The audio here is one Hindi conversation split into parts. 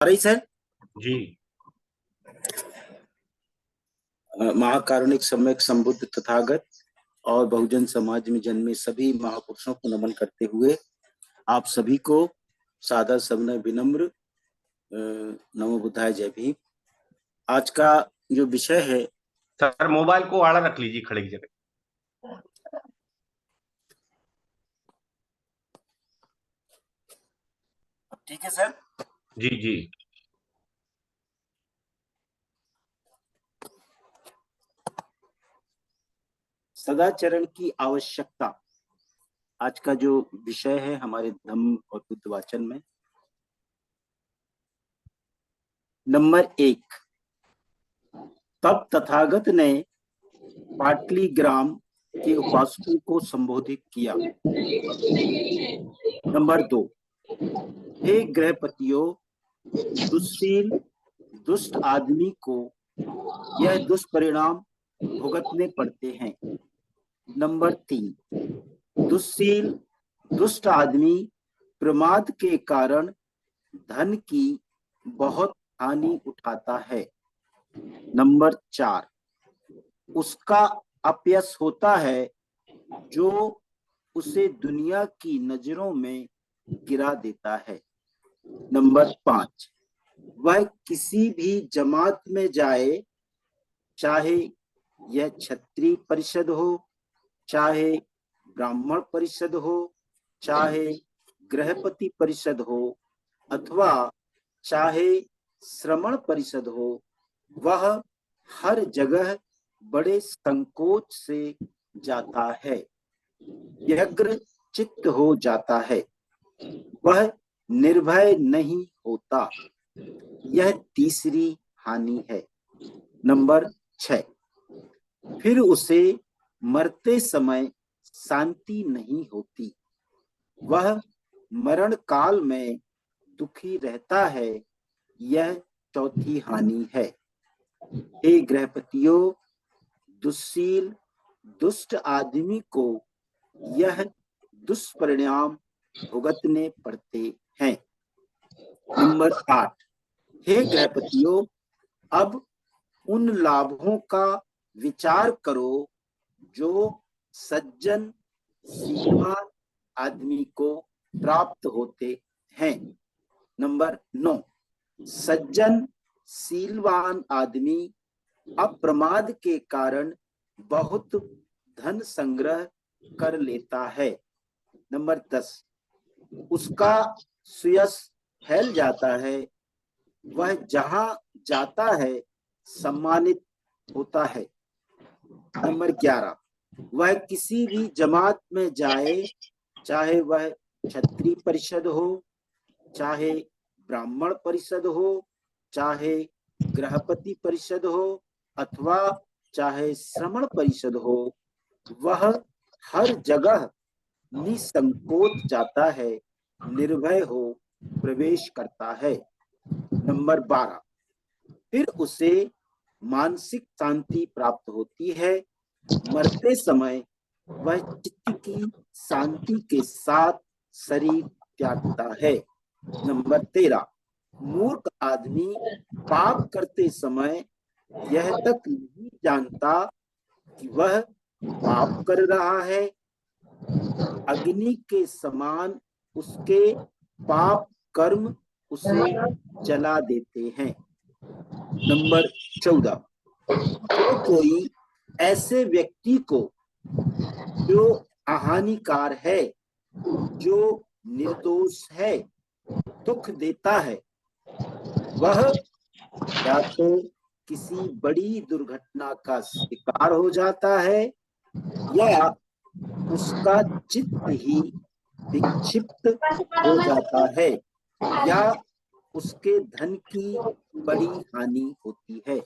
रही सर। जी। महाकारुणिक सम्यक संबुद्ध तथागत और बहुजन समाज में जन्मे सभी महापुरुषों को नमन करते हुए आप सभी को सादर सविनय विनम्र नमो बुद्धाय जय भीम। आज का जो विषय है सर मोबाइल को आड़ा रख लीजिए खड़े की जगह। ठीक है सर। जी जी। सदाचरण की आवश्यकता आज का जो विषय है हमारे धम्म और बुद्ध वाचन में। नंबर 1, तब तथागत ने पाटलीग्राम के उपासकों को संबोधित किया। नंबर 2, हे गृहपतियों, दुष्शील दुष्ट आदमी को यह दुष्परिणाम भुगतने पड़ते हैं। नंबर 3, दुष्शील दुष्ट आदमी प्रमाद के कारण धन की बहुत हानि उठाता है। नंबर 4, उसका अपयश होता है जो उसे दुनिया की नजरों में गिरा देता है। नंबर 5, वह किसी भी जमात में जाए, चाहे यह क्षत्रिय परिषद हो, चाहे ब्राह्मण परिषद हो, चाहे गृहपति परिषद हो, अथवा चाहे श्रमण परिषद हो, वह हर जगह बड़े संकोच से जाता है, व्यग्र चित्त हो जाता है, वह निर्भय नहीं होता। यह तीसरी हानि है। नंबर 6, फिर उसे मरते समय शांति नहीं होती, वह मरण काल में दुखी रहता है। यह चौथी हानि है। हे गृहपतियों, दुष्शील दुष्ट आदमी को यह दुष्परिणाम भुगतने पड़ते हैं। नंबर 8, हे गृहपतियों, अब उन लाभों का विचार करो जो सज्जन सीलवान आदमी को प्राप्त होते हैं। नंबर 9, सज्जन सीलवान आदमी अप्रमाद के कारण बहुत धन संग्रह कर लेता है। नंबर 10, उसका सुयश फैल जाता है, वह जहां जाता है सम्मानित होता है। नंबर 11, वह किसी भी जमात में जाए, चाहे वह क्षत्रिय परिषद हो, चाहे ब्राह्मण परिषद हो, चाहे गृहपति परिषद हो, अथवा चाहे श्रमण परिषद हो, वह हर जगह निसंकोच जाता है, निर्भय हो प्रवेश करता है। नंबर 12, फिर उसे मानसिक शांति प्राप्त होती है, मरते समय वह चित्त की शांति के साथ शरीर त्यागता है। नंबर 13, मूर्ख आदमी पाप करते समय यह तक नहीं जानता कि वह पाप कर रहा है, अग्नि के समान उसके पाप कर्म उसे जला देते हैं। नंबर 14, जो कोई ऐसे व्यक्ति को जो अहानिकार है, जो निर्दोष है, दुख देता है, वह या तो किसी बड़ी दुर्घटना का शिकार हो जाता है, या उसका चित्त ही विक्षिप्त हो जाता है, या उसके धन की बड़ी हानि होती है।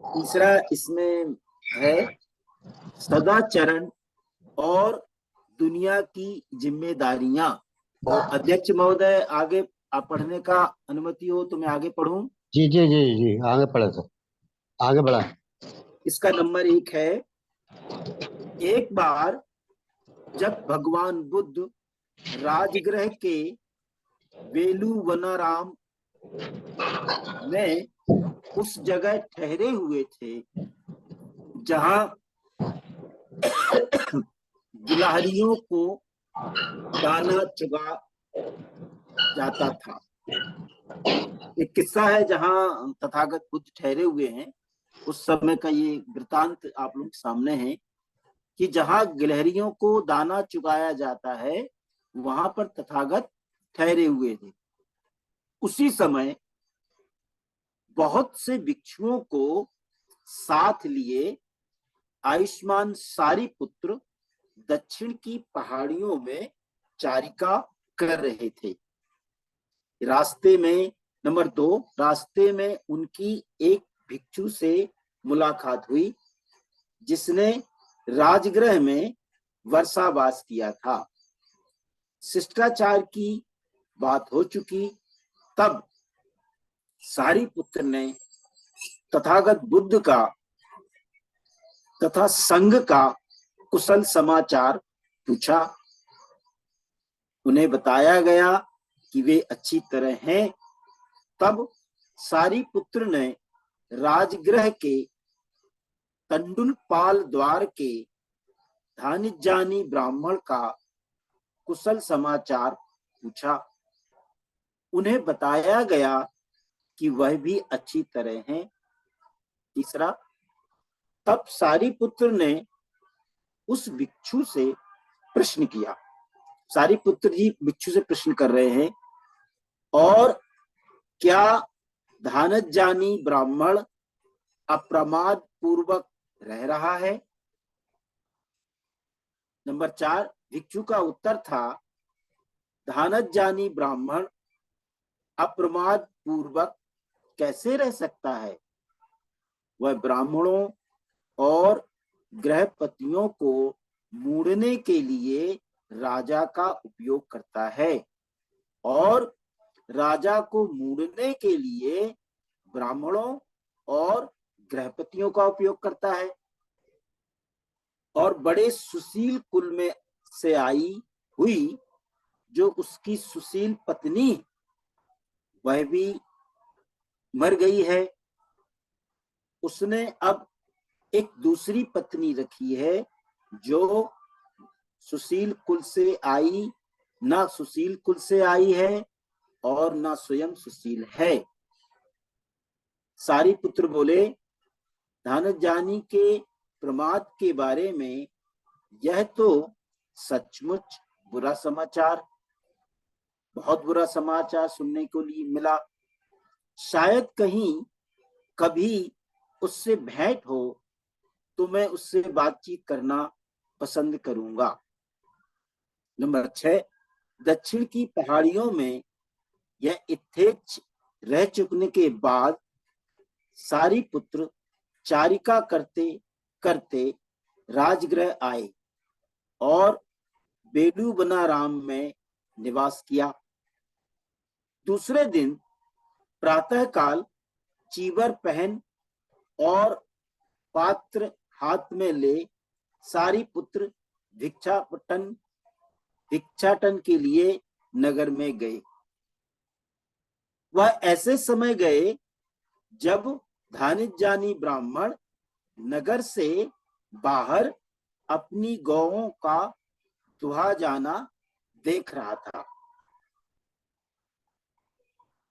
तीसरा इसमें है सदाचरण और दुनिया की जिम्मेदारियां। तो अध्यक्ष महोदय, आगे पढ़ने का अनुमति हो तो मैं आगे पढ़ूं। जी जी जी जी, आगे पढ़े सर, आगे बढ़ा। इसका नंबर 1 है, एक बार जब भगवान बुद्ध राजगृह के वेलुवनाराम में उस जगह ठहरे हुए थे जहां गिलहरियों को दाना चुगा जाता था। एक किस्सा है जहां तथागत बुद्ध ठहरे हुए हैं, उस समय का ये वृतांत आप लोग के सामने है कि जहां गिलहरियों को दाना चुगाया जाता है वहां पर तथागत ठहरे हुए थे। उसी समय बहुत से भिक्षुओं को साथ लिए आयुष्मान सारीपुत्र दक्षिण की पहाड़ियों में चारिका कर रहे थे। रास्ते में नंबर 2, रास्ते में उनकी एक भिक्षु से मुलाकात हुई जिसने राजगृह में वर्षावास किया था। शिष्टाचार की बात हो चुकी, तब सारीपुत्र ने तथागत बुद्ध का तथा संघ का कुशल समाचार पूछा। उन्हें बताया गया कि वे अच्छी तरह हैं। तब सारीपुत्र ने राजगृह के तंडुलपाल द्वार के धानिजानी ब्राह्मण का कुशल समाचार पूछा। उन्हें बताया गया कि वह भी अच्छी तरह हैं। तीसरा, तब सारीपुत्र ने उस भिक्षु से प्रश्न किया। सारीपुत्र जी भिक्षु से प्रश्न कर रहे हैं, और क्या धानजानी ब्राह्मण अप्रमाद पूर्वक रह रहा है? नंबर 4, भिक्षु का उत्तर था, धानजानी ब्राह्मण अप्रमाद पूर्वक कैसे रह सकता है? वह ब्राह्मणों और गृहपतियों को मूढ़ने के लिए राजा का उपयोग करता है, और राजा को मूढ़ने के लिए ब्राह्मणों और गृहपतियों का उपयोग करता है। और बड़े सुशील कुल में से आई हुई जो उसकी सुशील पत्नी, वह भी मर गई है। उसने अब एक दूसरी पत्नी रखी है जो सुशील कुल से आई, ना सुशील कुल से आई है और ना स्वयं सुशील है। सारीपुत्र बोले, धानजानी के प्रमाद के बारे में यह तो सचमुच बुरा समाचार, बहुत बुरा समाचार सुनने को लिए मिला। शायद कहीं कभी उससे भेंट हो तो मैं उससे बातचीत करना पसंद करूंगा। नंबर 6, दक्षिण की पहाड़ियों में यह यथेच्छ रह चुकने के बाद सारीपुत्र चारिका करते करते राजगृह आए और बेडूबनाराम में निवास किया। दूसरे दिन प्रातःकाल चीवर पहन और पात्र हाथ में ले सारीपुत्र भिक्षाटन के लिए नगर में गए। वह ऐसे समय गए जब धानिजानी ब्राह्मण नगर से बाहर अपनी गौओं का दुहा जाना देख रहा था।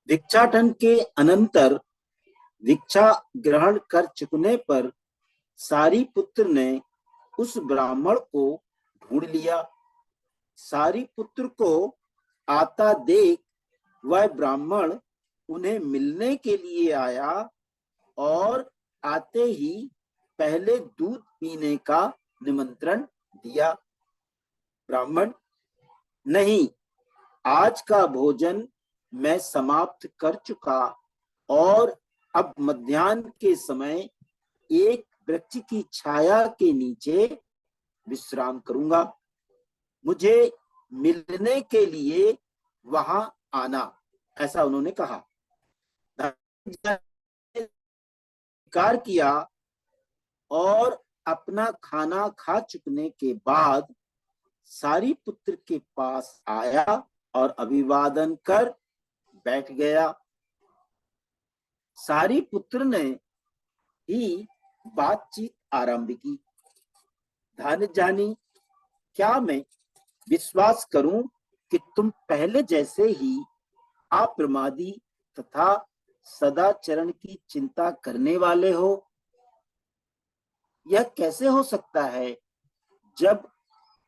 भिक्षाटन के अनंतर भिक्षा ग्रहण कर चुकने पर सारीपुत्र ने उस ब्राह्मण को ढूंढ लिया। सारीपुत्र को आता देख वह ब्राह्मण उन्हें मिलने के लिए आया और आते ही पहले दूध पीने का निमंत्रण दिया। ब्राह्मण, नहीं, आज का भोजन मैं समाप्त कर चुका और अब मध्याह्न के समय एक वृक्ष की छाया के नीचे विश्राम करूंगा। मुझे मिलने के लिए वहां आना, ऐसा उन्होंने कहा। स्वीकार किया और अपना खाना खा चुकने के बाद सारीपुत्र के पास आया और अभिवादन कर बैठ गया। सारी पुत्र ने ही बातचीत आरंभ की। धन जानी, क्या मैं विश्वास करूं कि तुम पहले जैसे ही अप्रमादी तथा सदाचरण की चिंता करने वाले हो? यह कैसे हो सकता है जब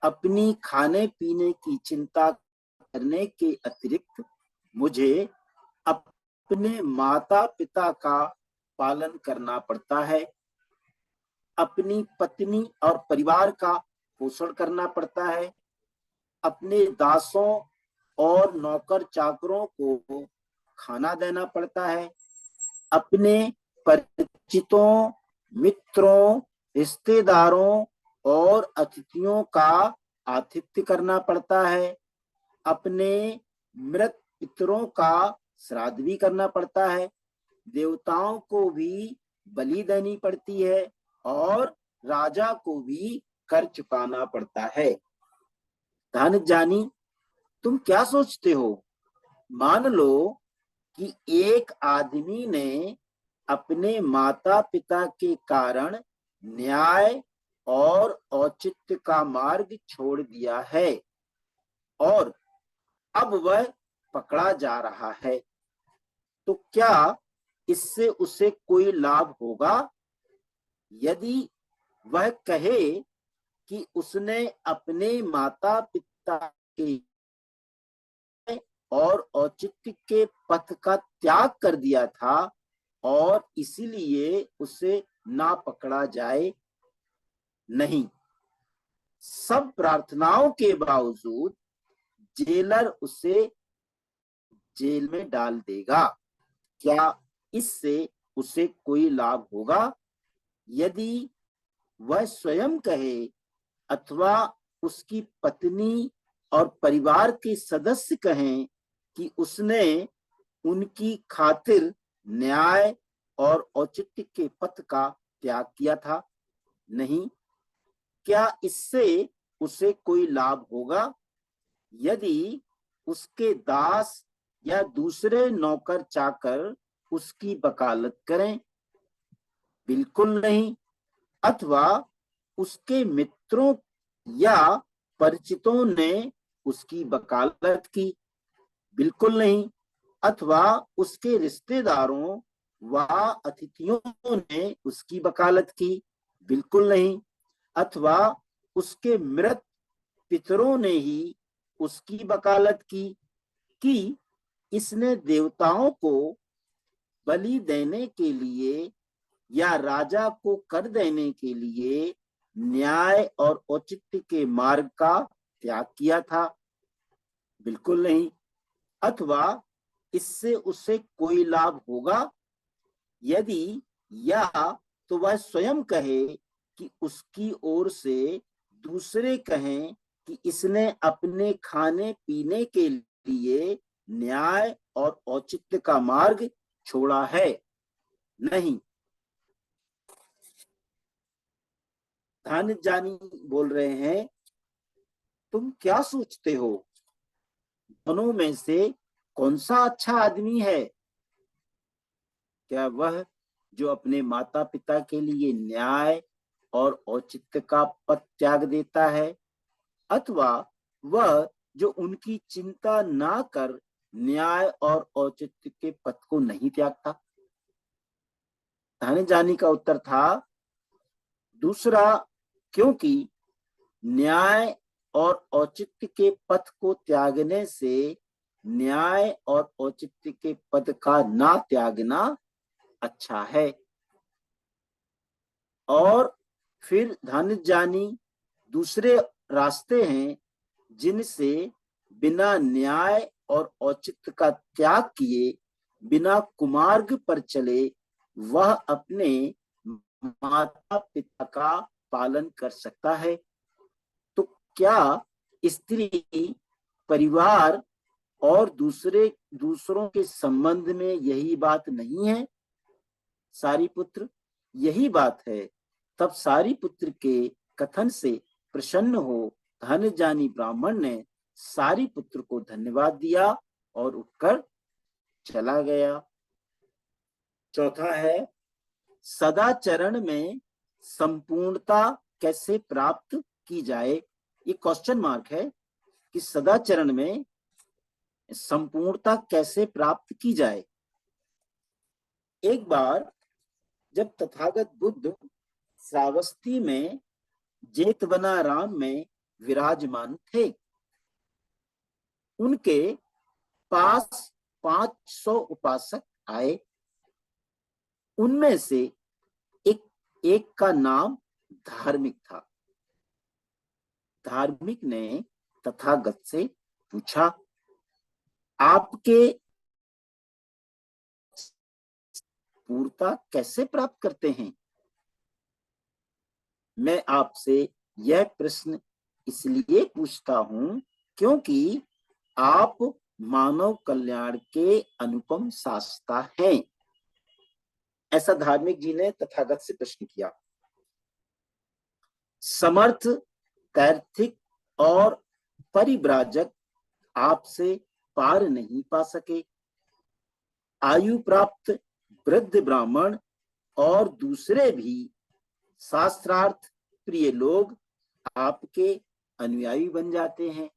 अपनी खाने पीने की चिंता करने के अतिरिक्त मुझे अपने माता पिता का पालन करना पड़ता है, अपनी पत्नी और परिवार का पोषण करना पड़ता है, अपने दासों और नौकर चाकरों को खाना देना पड़ता है, अपने परिचितों, मित्रों, रिश्तेदारों और अतिथियों का आतिथ्य करना पड़ता है, अपने मृत पितरों का श्राद्ध भी करना पड़ता है, देवताओं को भी बलि देनी पड़ती है और राजा को भी कर चुकाना पड़ता है। धन जानी, तुम क्या सोचते हो? मान लो कि एक आदमी ने अपने माता पिता के कारण न्याय और औचित्य का मार्ग छोड़ दिया है और अब वह पकड़ा जा रहा है, तो क्या इससे उसे कोई लाभ होगा? यदि वह कहे कि उसने अपने माता पिता के और औचित्य के पथ का त्याग कर दिया था और इसीलिए उसे ना पकड़ा जाए? नहीं, सब प्रार्थनाओं के बावजूद जेलर उसे जेल में डाल देगा। क्या इससे उसे कोई लाभ होगा? यदि वह स्वयं कहे अथवा उसकी पत्नी और परिवार के सदस्य कहें कि उसने उनकी खातिर न्याय और औचित्य के पथ का त्याग किया था? नहीं, क्या इससे उसे कोई लाभ होगा? यदि उसके दास या दूसरे नौकर चाकर उसकी वकालत करें? बिल्कुल नहीं। अथवा उसके मित्रों या परिचितों ने उसकी वकालत की? बिल्कुल नहीं। अथवा उसके रिश्तेदारों व अतिथियों ने उसकी वकालत की? बिल्कुल नहीं। अथवा उसके मृत पितरों ने ही उसकी वकालत की कि इसने देवताओं को बलि देने के लिए या राजा को कर देने के लिए न्याय और औचित्य के मार्ग का त्याग किया था? बिल्कुल नहीं। अथवा इससे उसे कोई लाभ होगा? यदि या तो वह स्वयं कहे कि उसकी ओर से दूसरे कहें कि इसने अपने खाने पीने के लिए न्याय और औचित्य का मार्ग छोड़ा है? नहीं। धन जानी बोल रहे हैं, तुम क्या सोचते हो, दोनों में से कौन सा अच्छा आदमी है? क्या वह जो अपने माता पिता के लिए न्याय और औचित्य का पथ त्याग देता है, अथवा वह जो उनकी चिंता ना कर न्याय और औचित्य के पथ को नहीं त्यागता? धन जानी का उत्तर था दूसरा, क्योंकि न्याय और औचित्य के पथ को त्यागने से न्याय और औचित्य के पद का ना त्यागना अच्छा है। और फिर धन जानी दूसरे रास्ते हैं जिनसे बिना न्याय और औचित्य का त्याग किए बिना कुमार्ग पर चले वह अपने माता पिता का पालन कर सकता है। तो क्या स्त्री, परिवार और दूसरों के संबंध में यही बात नहीं है? सारीपुत्र, यही बात है। तब सारीपुत्र के कथन से प्रसन्न हो धन जानी ब्राह्मण ने सारीपुत्र को धन्यवाद दिया और उठकर चला गया। चौथा है सदाचरण में संपूर्णता कैसे प्राप्त की जाए। ये क्वेश्चन मार्क है कि सदाचरण में संपूर्णता कैसे प्राप्त की जाए। एक बार जब तथागत बुद्ध श्रावस्ती में जेतवनाराम में विराजमान थे, उनके पास 500 उपासक आए। उनमें से एक का नाम धार्मिक था। धार्मिक ने तथागत से पूछा, आपके पूर्णता कैसे प्राप्त करते हैं? मैं आपसे यह प्रश्न इसलिए पूछता हूं क्योंकि आप मानव कल्याण के अनुपम शास्ता हैं। ऐसा धार्मिक जी ने तथागत से प्रश्न किया। समर्थ, तैर्थिक और परिव्राजक आपसे पार नहीं पा सके। आयु प्राप्त वृद्ध ब्राह्मण और दूसरे भी शास्त्रार्थ प्रिय लोग आपके अनुयायी बन जाते हैं।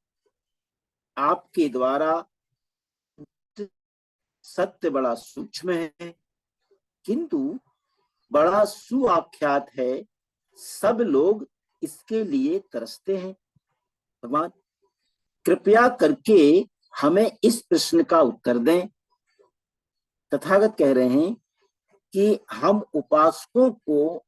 आपके द्वारा सत्य बड़ा सूक्ष्म है, किंतु बड़ा सुआख्यात है। सब लोग इसके लिए तरसते हैं। भगवान कृपया करके हमें इस प्रश्न का उत्तर दें। तथागत कह रहे हैं कि हम उपासकों को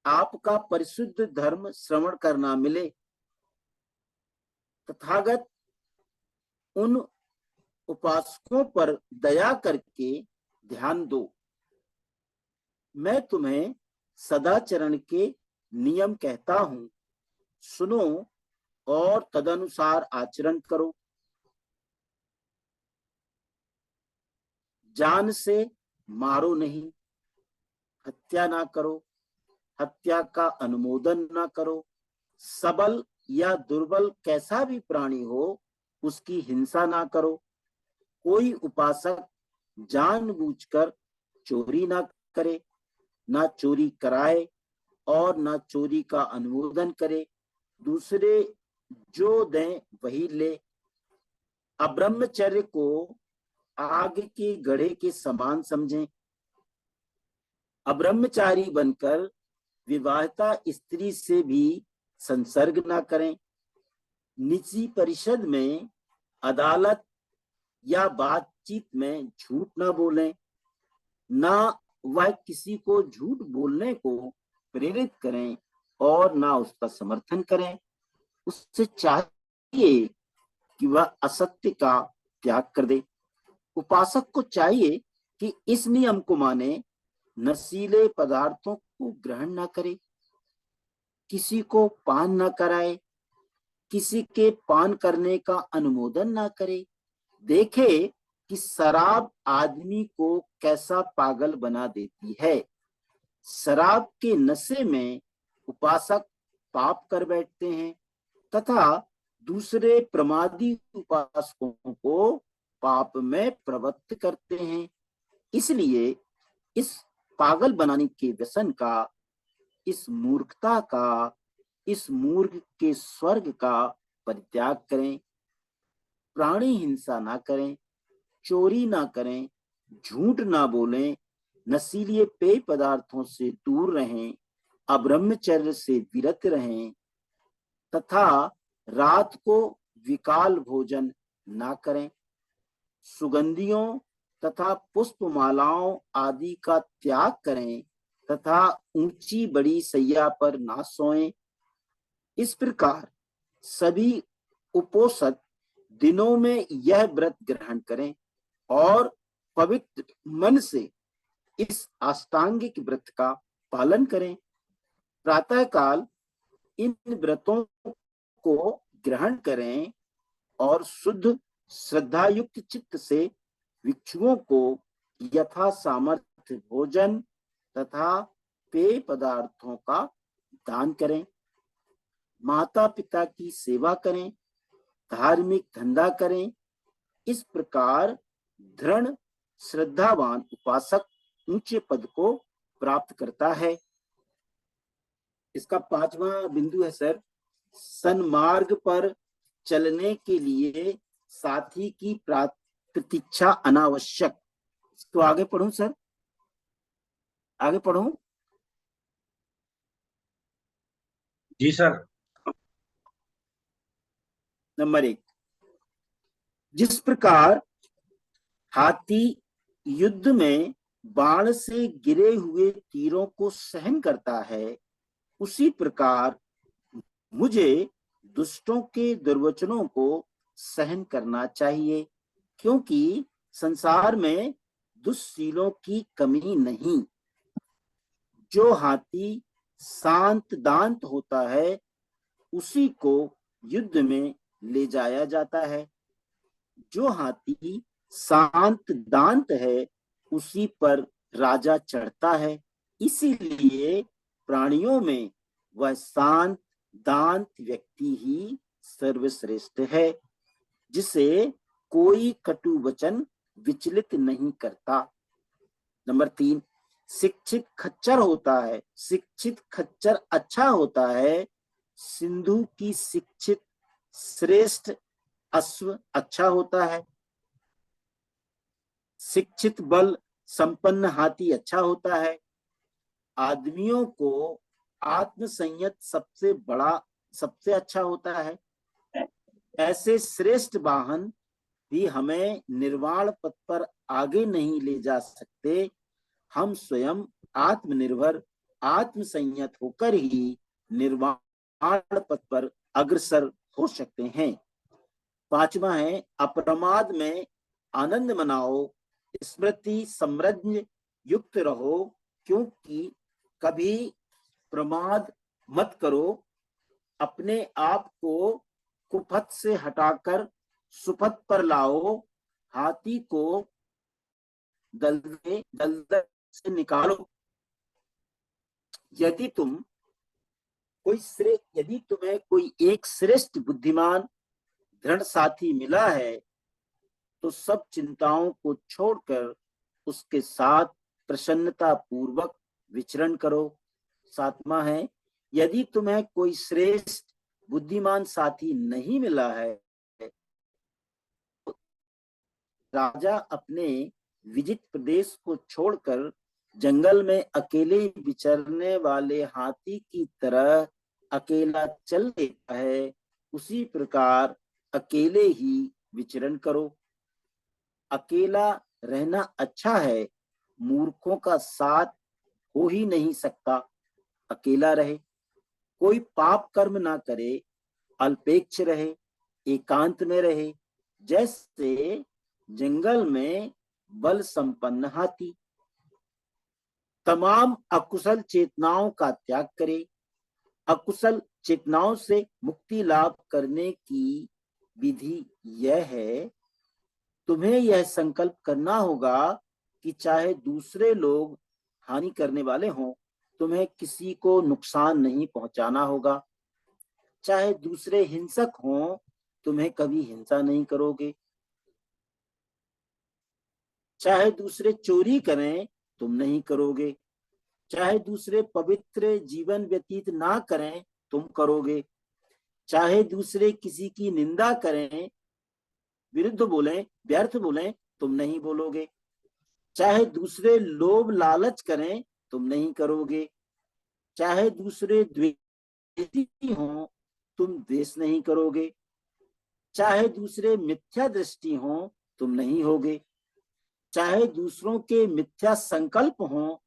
आपका परिशुद्ध धर्म श्रवण करना मिले। तथागत उन उपासकों पर दया करके ध्यान दो। मैं तुम्हें सदाचरण के नियम कहता हूं, सुनो और तदनुसार आचरण करो। जान से मारो नहीं, हत्या ना करो, हत्या का अनुमोदन ना करो, सबल या दुर्बल कैसा भी प्राणी हो उसकी हिंसा ना करो। कोई उपासक जानबूझकर चोरी ना करे, ना चोरी कराए और ना चोरी का अनुमोदन करे। दूसरे जो दें वही ले। अब्रह्मचर्य को आग के गड्ढे के समान समझें। अब्रह्मचारी बनकर विवाहिता स्त्री से भी संसर्ग ना करें। निजी परिषद में, अदालत या बातचीत में झूठ ना बोलें। ना वह किसी को झूठ बोलने को प्रेरित करें और ना उसका समर्थन करें। उससे चाहिए कि वह असत्य का त्याग कर दे। उपासक को चाहिए कि इस नियम को माने, नशीले पदार्थों को ग्रहण ना करे, किसी को पान ना कराए, किसी के पान करने का अनुमोदन ना करे। देखे कि शराब आदमी को कैसा पागल बना देती है। शराब के नशे में उपासक पाप कर बैठते हैं तथा दूसरे प्रमादी उपासकों को पाप में प्रवृत्त करते हैं। इसलिए इस पागल बनाने के व्यसन का, इस मूर्खता का, इस मूर्ख के स्वर्ग का परित्याग करें। प्राणी हिंसा ना करें, चोरी ना करें, झूठ ना बोलें, नशीले पेय पदार्थों से दूर रहें, अब्रह्मचर्य से विरत रहें तथा रात को विकाल भोजन ना करें। सुगंधियों तथा पुष्पमालाओं आदि का त्याग करें तथा ऊंची बड़ी सैया पर ना सोएं। इस प्रकार सभी उपोषित दिनों में यह व्रत ग्रहण करें और पवित्र मन से इस अष्टांगिक व्रत का पालन करें। प्रातःकाल इन व्रतों को ग्रहण करें और शुद्ध श्रद्धायुक्त चित्त से भिक्षुओं को यथा सामर्थ्य भोजन तथा पेय पदार्थों का दान करें। माता पिता की सेवा करें धार्मिक धंधा करें। इस प्रकार दृढ़ श्रद्धावान उपासक ऊंचे पद को प्राप्त करता है। इसका 5वां बिंदु है सर, सन्मार्ग पर चलने के लिए साथी की प्रतीक्षा अनावश्यक। तो आगे पढ़ूं सर, आगे पढ़ूं? जी सर। नंबर 1, जिस प्रकार हाथी युद्ध में बाण से गिरे हुए तीरों को सहन करता है, उसी प्रकार मुझे दुष्टों के दुर्वचनों को सहन करना चाहिए, क्योंकि संसार में दुष्शीलों की कमी नहीं। जो हाथी शांत दांत होता है, उसी को युद्ध में ले जाया जाता है। जो हाथी शांत दांत है, उसी पर राजा चढ़ता है। इसीलिए प्राणियों में वह शांत दांत व्यक्ति ही सर्वश्रेष्ठ है, जिसे कोई कटु वचन विचलित नहीं करता। नंबर 3, शिक्षित खच्चर होता है, शिक्षित खच्चर अच्छा होता है। सिंधु की शिक्षित श्रेष्ठ अश्व अच्छा होता है। शिक्षित बल संपन्न हाथी अच्छा होता है। आदमियों को आत्मसंयत सबसे अच्छा होता है। ऐसे श्रेष्ठ वाहन भी हमें निर्वाण पथ पर आगे नहीं ले जा सकते। हम स्वयं आत्मनिर्भर आत्मसंयत होकर ही निर्वाण पथ पर अग्रसर हो सकते हैं। 5वां है, अप्रमाद में आनंद मनाओ, स्मृति समृद्धि युक्त रहो, क्योंकि कभी प्रमाद मत करो। अपने आप को कुपथ से हटाकर सुपथ पर लाओ। हाथी को दलदल से निकालो। यदि तुम्हें कोई एक श्रेष्ठ बुद्धिमान दृढ़ साथी मिला है, तो सब चिंताओं को छोड़कर उसके साथ प्रसन्नता पूर्वक विचरण करो। 7वां है, यदि तुम्हें कोई श्रेष्ठ बुद्धिमान साथी नहीं मिला है, राजा अपने विजित प्रदेश को छोड़कर जंगल में अकेले विचरने वाले हाथी की तरह अकेला चल देता है। उसी प्रकार अकेले ही विचरण करो। अकेला रहना अच्छा है, मूर्खों का साथ हो ही नहीं सकता। अकेला रहे, कोई पाप कर्म ना करे, अल्पेक्ष रहे, एकांत में रहे, जैसे जंगल में बल संपन्न हाथी। तमाम अकुशल चेतनाओं का त्याग करे। अकुशल चेतनाओं से मुक्ति लाभ करने की विधि यह है, तुम्हें यह संकल्प करना होगा कि चाहे दूसरे लोग हानि करने वाले हों, तुम्हें किसी को नुकसान नहीं पहुंचाना होगा। चाहे दूसरे हिंसक हों, तुम्हें कभी हिंसा नहीं करोगे। चाहे दूसरे चोरी करें, तुम नहीं करोगे। चाहे दूसरे पवित्र जीवन व्यतीत ना करें, तुम करोगे। चाहे दूसरे किसी की निंदा करें, विरुद्ध बोलें, व्यर्थ बोलें, तुम नहीं बोलोगे। चाहे दूसरे लोभ लालच करें, तुम नहीं करोगे। चाहे दूसरे द्वेषी हों, तुम द्वेष नहीं करोगे। चाहे दूसरे मिथ्या दृष्टि हों, तुम नहीं होगे। चाहे दूसरों के मिथ्या संकल्प हों,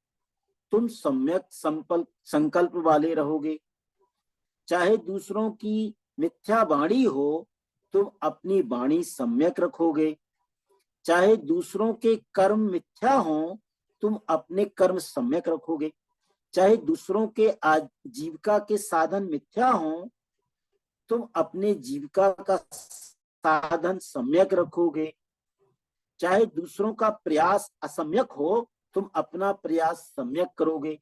तुम सम्यक संकल्प वाले रहोगे। चाहे दूसरों की मिथ्या वाणी हो, तुम अपनी वाणी सम्यक रखोगे। चाहे दूसरों के कर्म मिथ्या हों, तुम अपने कर्म सम्यक रखोगे। चाहे दूसरों के आजीविका के साधन मिथ्या हों, तुम अपने जीविका का साधन सम्यक रखोगे। चाहे दूसरों का प्रयास असम्यक हो, तुम अपना प्रयास सम्यक करोगे।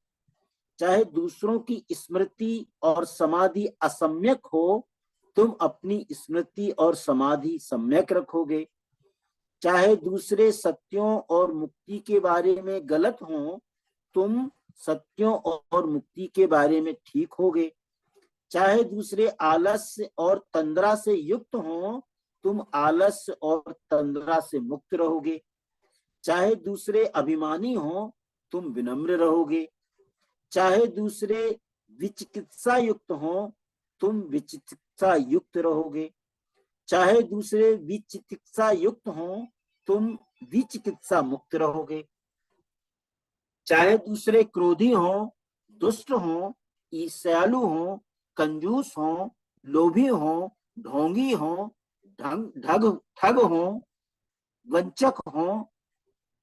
चाहे दूसरों की स्मृति और समाधि असम्यक हो, तुम अपनी स्मृति और समाधि सम्यक रखोगे। चाहे दूसरे सत्यों और मुक्ति के बारे में गलत हो, तुम सत्यों और मुक्ति के बारे में ठीक होगे। चाहे दूसरे आलस्य और तंद्रा से युक्त हो, तुम आलस्य और तंद्रा से मुक्त रहोगे। चाहे दूसरे अभिमानी हो, तुम विनम्र रहोगे। चाहे दूसरे विचिकित्सा युक्त हो, तुम विचिकित्सा युक्त रहोगे। चाहे दूसरे विचिकित्सा युक्त हो, तुम विचिकित्सा मुक्त रहोगे। चाहे दूसरे क्रोधी हो, दुष्ट हो, ईर्ष्यालु हो, कंजूस हो, लोभी हो, ढोंगी हो, ठग हो, वंचक हो,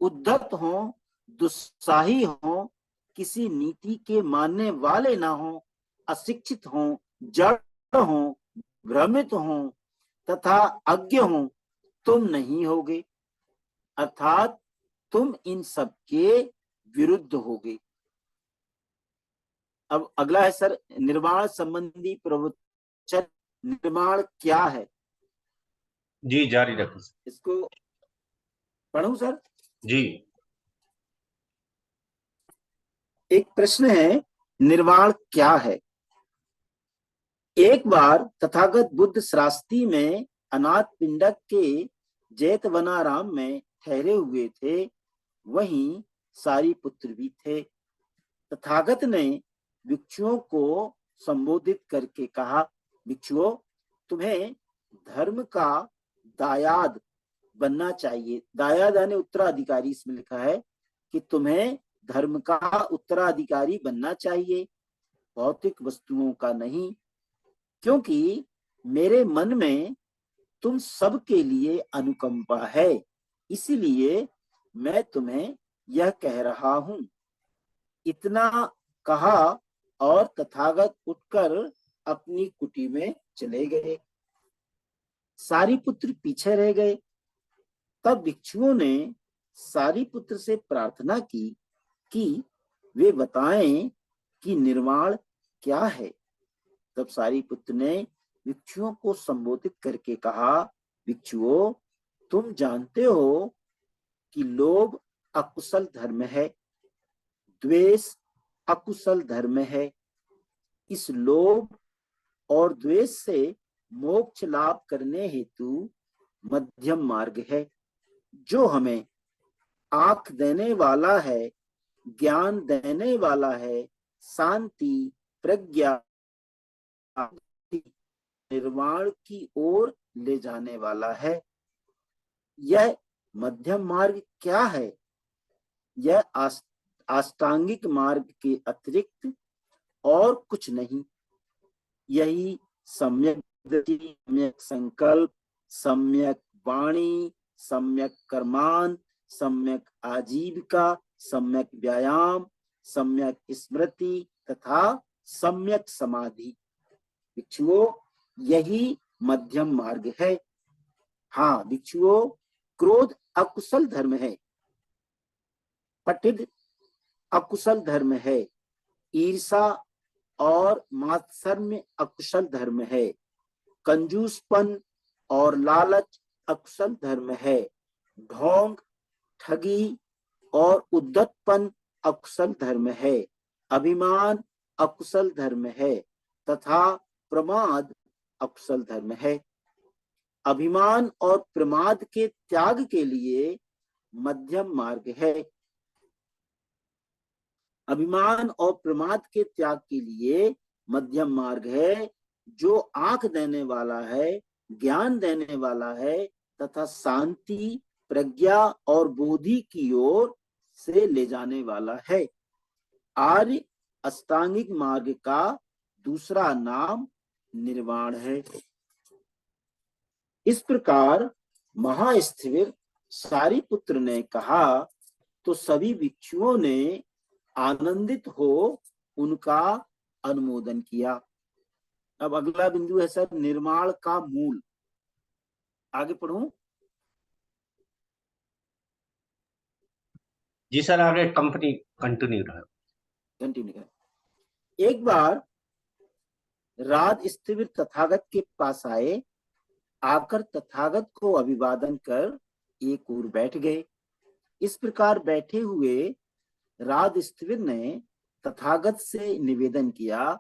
उद्धत हो, दुस्साही हो, किसी नीति के मानने वाले ना हो, अशिक्षित हो, जड़ हो, भ्रमित हो तथा अज्ञ हो, तुम नहीं होगे। अर्थात तुम इन सब के विरुद्ध होगे। अब अगला है सर, निर्वाण संबंधी प्रवचन। निर्वाण क्या है? जी जारी रखें। इसको पढ़ूं सर? जी। एक प्रश्न है, निर्वाण क्या है? एक बार तथागत बुद्ध श्रास्ती में अनाथ पिंडक के जेतवनाराम में ठहरे हुए थे। वहीं सारिपुत्र भी थे। तथागत ने भिक्षुओं को संबोधित करके कहा, भिक्षुओं, तुम्हें धर्म का दायाद बनना चाहिए। दायाद यानी उत्तराधिकारी, इसमें लिखा है कि तुम्हें धर्म का उत्तराधिकारी बनना चाहिए, भौतिक वस्तुओं का नहीं। क्योंकि मेरे मन में तुम सबके लिए अनुकंपा है, इसलिए मैं तुम्हें यह कह रहा हूं। इतना कहा और तथागत उठकर अपनी कुटी में चले गए। सारिपुत्र पीछे रह गए। तब भिक्षुओं ने सारिपुत्र से प्रार्थना की कि वे बताएं कि निर्वाण क्या है। तब सारिपुत्र ने भिक्षुओं को संबोधित करके कहा, भिक्षुओं, तुम जानते हो कि लोभ अकुशल धर्म है, द्वेष अकुशल धर्म है। इस लोभ और द्वेष से मोक्ष लाभ करने हेतु मध्यम मार्ग है, जो हमें आंख देने वाला है, ज्ञान देने वाला है, शांति, प्रज्ञा, निर्वाण की ओर ले जाने वाला है। यह मध्यम मार्ग क्या है? यह अष्टांगिक मार्ग के अतिरिक्त और कुछ नहीं। यही सम्यक दृष्टि, सम्यक संकल्प, सम्यक वाणी, सम्यक कर्मान, सम्यक आजीविका, सम्यक व्यायाम, सम्यक स्मृति तथा सम्यक समाधि, भिक्षुओं, यही मध्यम मार्ग है। हाँ भिक्षुओं, क्रोध अकुशल धर्म है, पठित अकुशल धर्म है, ईर्षा और मात्सर्य अकुशल धर्म है, कंजूसपन और लालच अकुशल धर्म है, ढोंग, ठगी और उद्धतपन अकुशल धर्म है, अभिमान अकुशल धर्म है तथा प्रमाद अकुशल धर्म है। अभिमान और प्रमाद के त्याग के लिए मध्यम मार्ग है। अभिमान और प्रमाद के त्याग के लिए मध्यम मार्ग है, जो आंख देने वाला है, ज्ञान देने वाला है तथा शांति, प्रज्ञा और बोधि की ओर से ले जाने वाला है। आर्य अष्टांगिक मार्ग का दूसरा नाम निर्वाण है। इस प्रकार महास्थिर सारिपुत्र ने कहा तो सभी भिक्षुओं ने आनंदित हो उनका अनुमोदन किया। अब अगला बिंदु है सर, निर्माण का मूल। आगे पढ़ूं? जी सर, आगे कंटिन्यू रहा। कंटिन्यू कर। एक बार राज स्थिविर तथागत के पास आए, आकर तथागत को अभिवादन कर एक ओर बैठ गए। इस प्रकार बैठे हुए राज स्थिविर ने तथागत से निवेदन किया,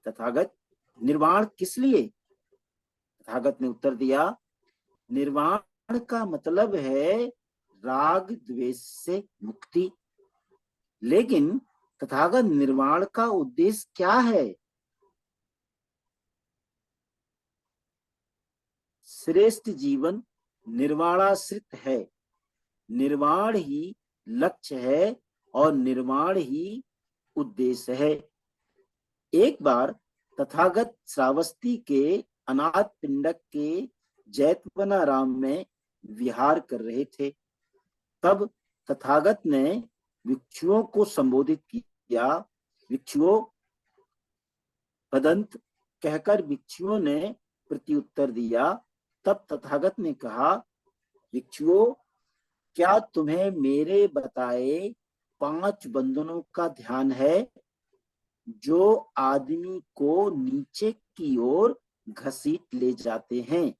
तथागत, निर्वाण किस लिए? तथागत ने उत्तर दिया, निर्वाण का मतलब है राग द्वेष से मुक्ति। लेकिन तथागत, निर्वाण का उद्देश्य क्या है? श्रेष्ठ जीवन निर्वाणाश्रित है, निर्वाण ही लक्ष्य है और निर्वाण ही उद्देश्य है। एक बार तथागत श्रावस्ती के अनाथ पिंडक के जैतवनाराम में विहार कर रहे थे। तब तथागत ने भिक्षुओं को संबोधित किया। भिक्षुओं, बदंत कहकर भिक्षुओं ने प्रत्युत्तर दिया। तब तथागत ने कहा, भिक्षुओं, क्या तुम्हें मेरे बताए 5 बंधनों का ध्यान है जो आदमी को नीचे की ओर घसीट ले जाते हैं?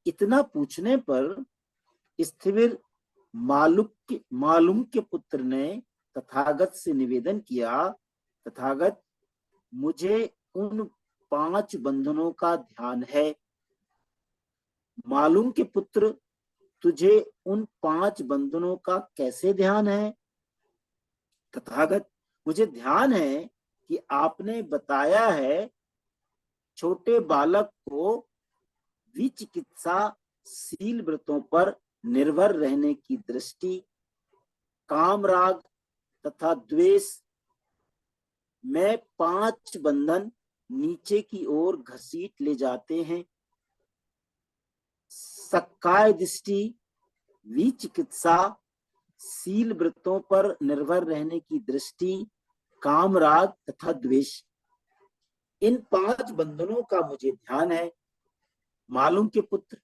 इतना पूछने पर स्थिविर मालूम के पुत्र ने तथागत से निवेदन किया, तथागत, मुझे उन 5 बंधनों का ध्यान है। मालूम के पुत्र, तुझे उन 5 बंधनों का कैसे ध्यान है? तथागत, मुझे ध्यान है कि आपने बताया है छोटे बालक को विचिकित्साशील व्रतों पर निर्भर रहने की दृष्टि, काम, राग तथा द्वेष में 5 बंधन नीचे की ओर घसीट ले जाते हैं। सक्काय दृष्टि, विचिकित्सा, शील व्रतों पर निर्भर रहने की दृष्टि, काम, राग तथा द्वेष, इन 5 बंधनों का मुझे ध्यान है। मालूम के पुत्र,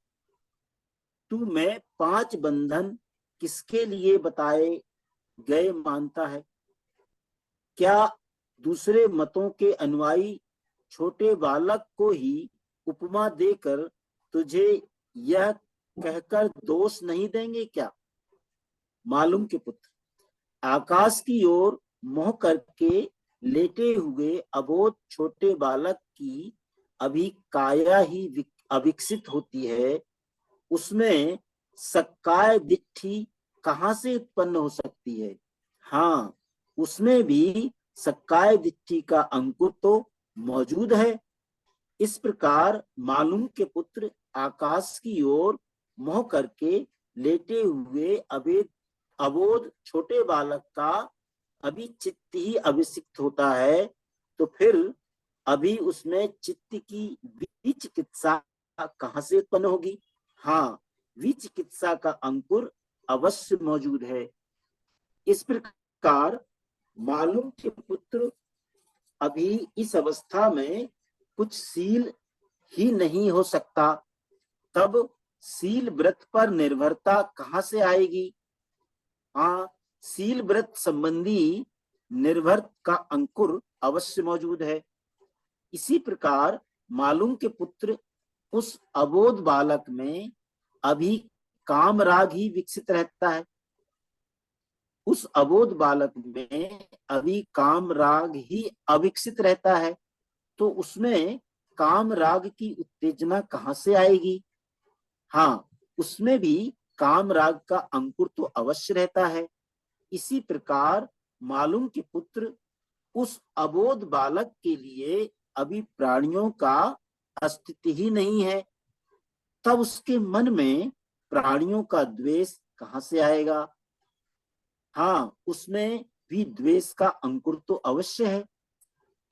तू मैं 5 बंधन किसके लिए बताए गए मानता है? क्या दूसरे मतों के अनुयायी छोटे बालक को ही उपमा देकर तुझे यह कहकर दोष नहीं देंगे क्या? मालूम के पुत्र, आकाश की ओर मोह करके लेटे हुए अबोध छोटे बालक की अभी काया ही अविकसित होती है, उसमें सक्काय दिट्ठी कहां से उत्पन्न हो सकती है? हाँ, उसमें भी सक्काय दिट्ठी का अंकुर तो मौजूद है। इस प्रकार मालूम के पुत्र आकाश की ओर मोह करके लेटे हुए अबोध छोटे बालक का अभी चित्त ही अभिषिक्त होता है, तो फिर अभी उसमें चित्त की विचिकित्सा कहां से उत्पन्न होगी? हाँ, विचिकित्सा का अंकुर अवश्य मौजूद है। इस प्रकार मालूम के पुत्र अभी इस अवस्था में कुछ शील ही नहीं हो सकता, तब शील व्रत पर निर्भरता कहां से आएगी? हाँ, शील व्रत संबंधी निर्भर का अंकुर अवश्य मौजूद है। इसी प्रकार मालूम के पुत्र उस अबोध बालक में अभी काम राग ही विकसित रहता है। उस अबोध बालक में अभी काम राग ही अविकसित रहता है, तो उसमें काम राग की उत्तेजना कहां से आएगी? हाँ, उसमें भी काम राग का अंकुर तो अवश्य रहता है। इसी प्रकार मालूम के पुत्र उस अबोध बालक के लिए अभी प्राणियों का अस्तित्व ही नहीं है, तब उसके मन में प्राणियों का द्वेष कहां से आएगा? हाँ, उसमें भी द्वेष का अंकुर तो अवश्य है।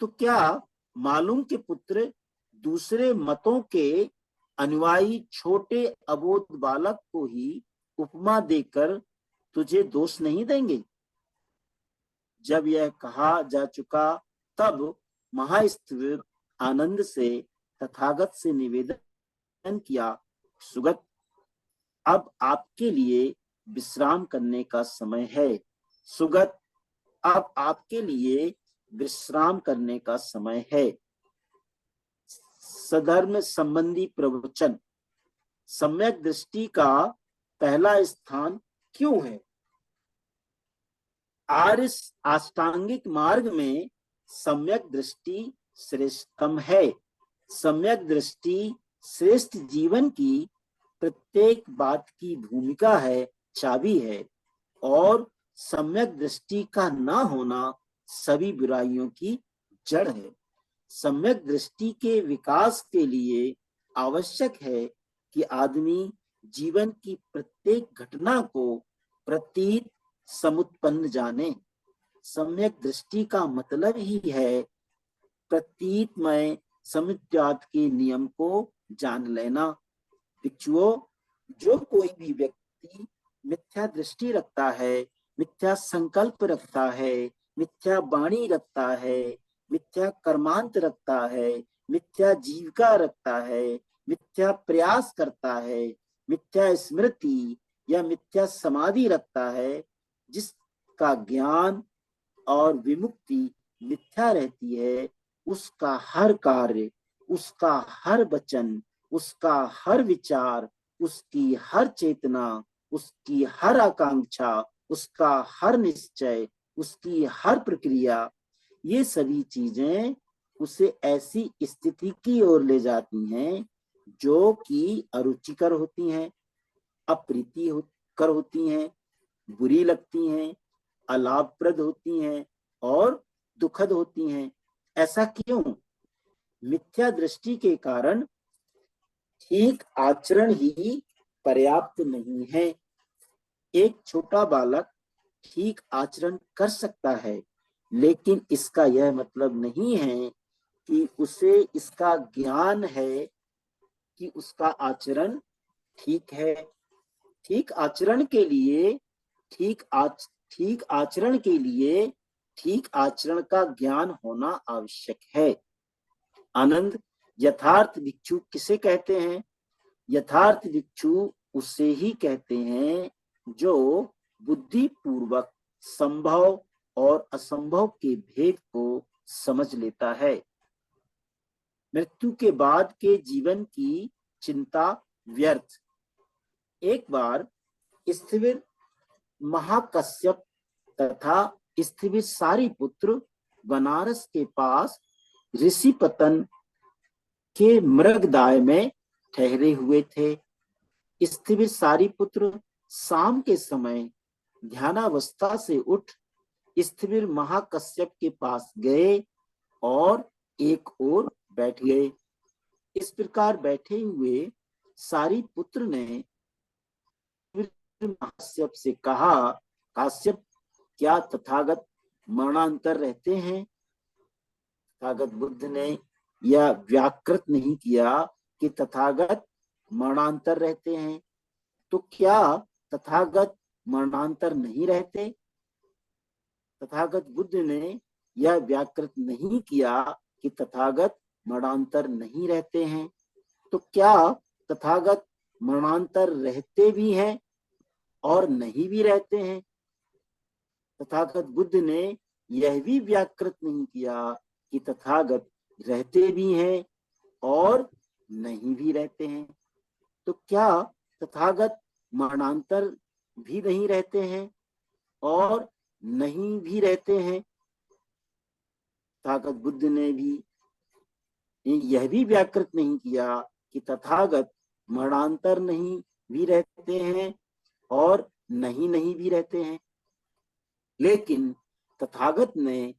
तो क्या मालूम के पुत्र दूसरे मतों के अनुयायी छोटे अबोध बालक को ही उपमा देकर तुझे दोष नहीं देंगे? जब यह कहा जा चुका, तब महास्थिविर आनंद से तथागत से निवेदन किया, सुगत, अब आपके लिए विश्राम करने का समय है। सुगत, अब आपके लिए विश्राम करने का समय है। सधर्म संबंधी प्रवचन। सम्यक दृष्टि का पहला स्थान क्यों है? आर्य अष्टांगिक मार्ग में सम्यक दृष्टि श्रेष्ठतम है। सम्यक दृष्टि श्रेष्ठ जीवन की प्रत्येक बात की भूमिका है, चाबी है, और सम्यक दृष्टि का ना होना सभी बुराइयों की जड़ है। सम्यक दृष्टि के विकास के लिए आवश्यक है कि आदमी जीवन की प्रत्येक घटना को प्रतीत समुत्पन्न जाने। सम्यक दृष्टि का मतलब ही है प्रतीतमय समुच्चयात के नियम को जान लेना। भिक्षुओं, जो कोई भी व्यक्ति मिथ्या दृष्टि रखता है, मिथ्या संकल्प रखता है, मिथ्या वाणी रखता है, मिथ्या कर्मांत रखता है, मिथ्या जीविका रखता है, मिथ्या प्रयास करता है, मिथ्या स्मृति या मिथ्या समाधि रखता है, जिसका ज्ञान और विमुक्ति मिथ्या रहती है, उसका हर कार्य, उसका हर वचन, उसका हर विचार, उसकी हर चेतना, उसकी हर आकांक्षा, उसका हर निश्चय, उसकी हर प्रक्रिया, ये सभी चीजें उसे ऐसी स्थिति की ओर ले जाती हैं जो कि अरुचिकर होती हैं, अप्रीतिकर होती हैं, बुरी लगती हैं, अलाभप्रद होती हैं और दुखद होती हैं। ऐसा क्यों? मिथ्या दृष्टि के कारण ठीक आचरण ही पर्याप्त नहीं है। एक छोटा बालक ठीक आचरण कर सकता है, लेकिन इसका यह मतलब नहीं है कि उसे इसका ज्ञान है कि उसका आचरण ठीक है। ठीक आचरण के लिए ठीक आचरण का ज्ञान होना आवश्यक है। आनंद, यथार्थ भिक्षु किसे कहते हैं? यथार्थ भिक्षु उसे ही कहते हैं जो बुद्धि पूर्वक संभव और असंभव के भेद को समझ लेता है। मृत्यु के बाद के जीवन की चिंता व्यर्थ। एक बार स्थिविर महाकश्यप तथा स्थिविर सारिपुत्र बनारस के पास ऋषिपतन के मृगदाय में ठहरे हुए थे। स्थिविर सारिपुत्र शाम के समय ध्यानावस्था से उठ स्थिविर महाकश्यप के पास गए और एक ओर बैठ गए। इस प्रकार बैठे हुए सारिपुत्र ने काश्यप से कहा, काश्यप, क्या तथागत मरणांतर रहते हैं? तथागत बुद्ध ने यह व्याकृत नहीं किया कि तथागत मरणांतर रहते हैं, तो क्या तथागत मरणांतर नहीं रहते? तथागत बुद्ध ने यह व्याकृत नहीं किया कि तथागत मरणांतर नहीं रहते हैं, तो क्या तथागत मरणांतर रहते भी हैं और नहीं भी रहते हैं? तथागत बुद्ध ने यह भी व्याकृत नहीं किया कि तथागत रहते भी हैं और नहीं भी रहते हैं, तो क्या तथागत मरणांतर भी नहीं रहते हैं और नहीं भी रहते हैं? तथागत बुद्ध ने भी यह भी व्याकृत नहीं किया कि तथागत मरणांतर नहीं भी रहते हैं और नहीं भी रहते हैं। लेकिन तथागत ने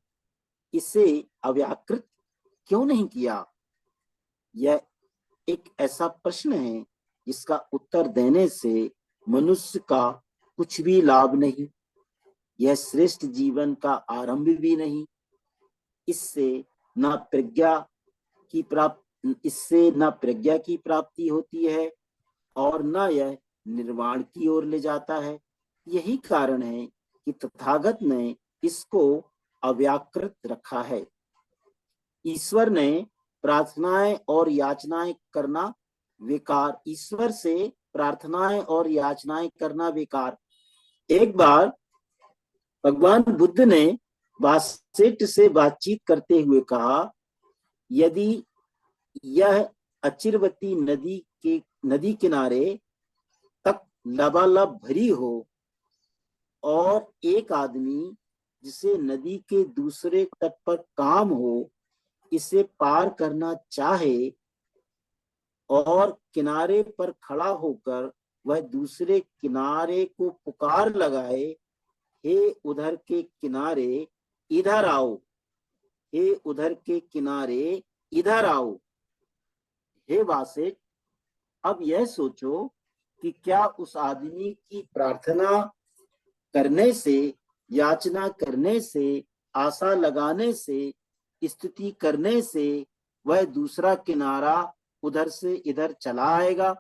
इसे अव्याकृत क्यों नहीं किया? यह एक ऐसा प्रश्न है जिसका उत्तर देने से मनुष्य का कुछ भी लाभ नहीं, यह श्रेष्ठ जीवन का आरंभ भी नहीं। इससे न प्रज्ञा की प्राप्ति होती है और न यह निर्वाण की ओर ले जाता है। यही कारण है कि तथागत ने इसको अव्याकृत रखा है। ईश्वर ने प्रार्थनाएं और याचनाएं करना बेकार, ईश्वर से प्रार्थनाएं और याचनाएं करना बेकार। एक बार भगवान बुद्ध ने वासेट से बातचीत करते हुए कहा, यदि यह अचिरवती नदी किनारे तक लबालब भरी हो और एक आदमी जिसे नदी के दूसरे तट पर काम हो इसे पार करना चाहे और किनारे पर खड़ा होकर वह दूसरे किनारे को पुकार लगाए, हे उधर के किनारे इधर आओ, हे उधर के किनारे इधर आओ। हे वासिक, अब यह सोचो कि क्या उस आदमी की प्रार्थना करने से, याचना करने से, आशा लगाने से, स्तुति करने से वह दूसरा किनारा उधर से इधर चला आएगा?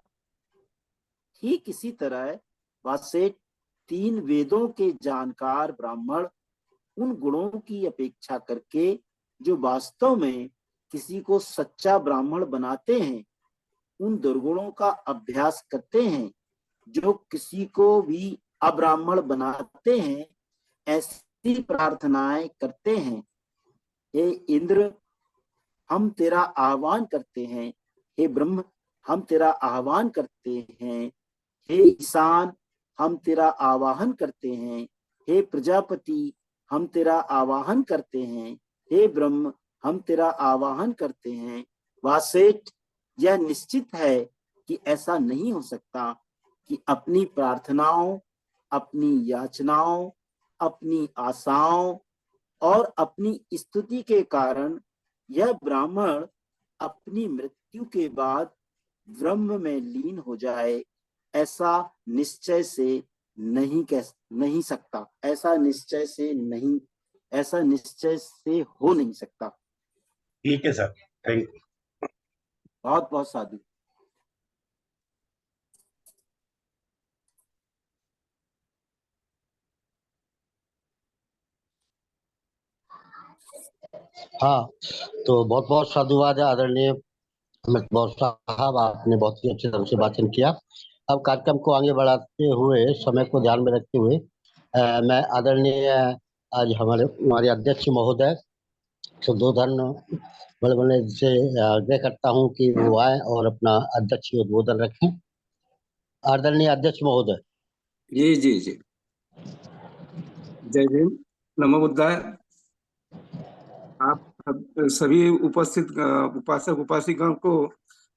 ठीक इसी तरह वासेट 3 वेदों के जानकार ब्राह्मण उन गुणों की अपेक्षा करके जो वास्तव में किसी को सच्चा ब्राह्मण बनाते हैं, उन दुर्गुणों का अभ्यास करते हैं जो किसी को भी अब्राह्मण बनाते हैं, ऐसी प्रार्थनाएं करते हैं। हे इंद्र, हम तेरा आह्वान करते हैं। हे ब्रह्म, हम तेरा आह्वान करते हैं। हे ईशान, हम तेरा आवाहन करते हैं। हे प्रजापति, हम तेरा आवाहन करते हैं। हे ब्रह्म, हम तेरा आवाहन करते हैं। वासेठ, यह निश्चित है कि ऐसा नहीं हो सकता कि अपनी प्रार्थनाओं, अपनी याचनाओं, अपनी आशाओं और अपनी स्तुति के कारण यह ब्राह्मण अपनी मृत्यु के बाद ब्रह्म में लीन हो जाए। ऐसा निश्चय से नहीं सकता। ऐसा निश्चय से हो नहीं सकता। ठीक है सर, थैंक यू। बहुत बहुत साधु। हाँ, तो बहुत बहुत साधुवाद है आदरणीय अमित गौर साहब, आपने बहुत ही अच्छे ढंग से भाषण किया। अब कार्यक्रम को आगे बढ़ाते हुए, समय को ध्यान में रखते हुए मैं आदरणीय आज हमारे अध्यक्ष महोदय शुद्धोधन बड़बड़े से आग्रह करता हूं कि वो आए और अपना अध्यक्षीय उद्बोधन रखें। आदरणीय अध्यक्ष महोदय। जी जी जी, जय भीम, नमो बुद्धाय। आप सभी उपस्थित उपासक उपासिकाओं को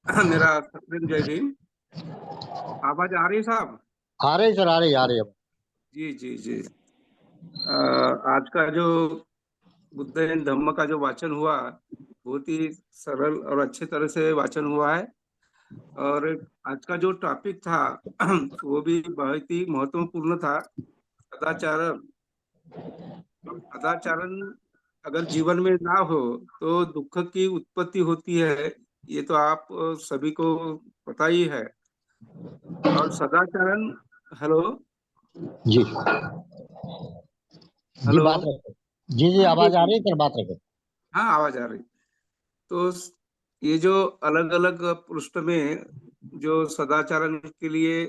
मेरा सप्रेम जय भीम। आवाज आ रही है साहब? आ रही सर, आ रही। जी जी जी। आज का जो बुद्ध धम्म का जो वाचन हुआ, बहुत ही सरल और अच्छे तरह से वाचन हुआ है। और आज का जो टॉपिक था वो भी बहुत ही महत्वपूर्ण था, सदाचारण। सदाचारण अगर जीवन में ना हो तो दुख की उत्पत्ति होती है, ये तो आप सभी को पता ही है। और सदाचारण, हेलो जी जी, हेलो, बात रखें। जी, हाँ जी आवाज आ जी, रही है सर, बात रखें। हाँ आवाज आ रही। तो ये जो अलग अलग पृष्ठ में जो सदाचारण के लिए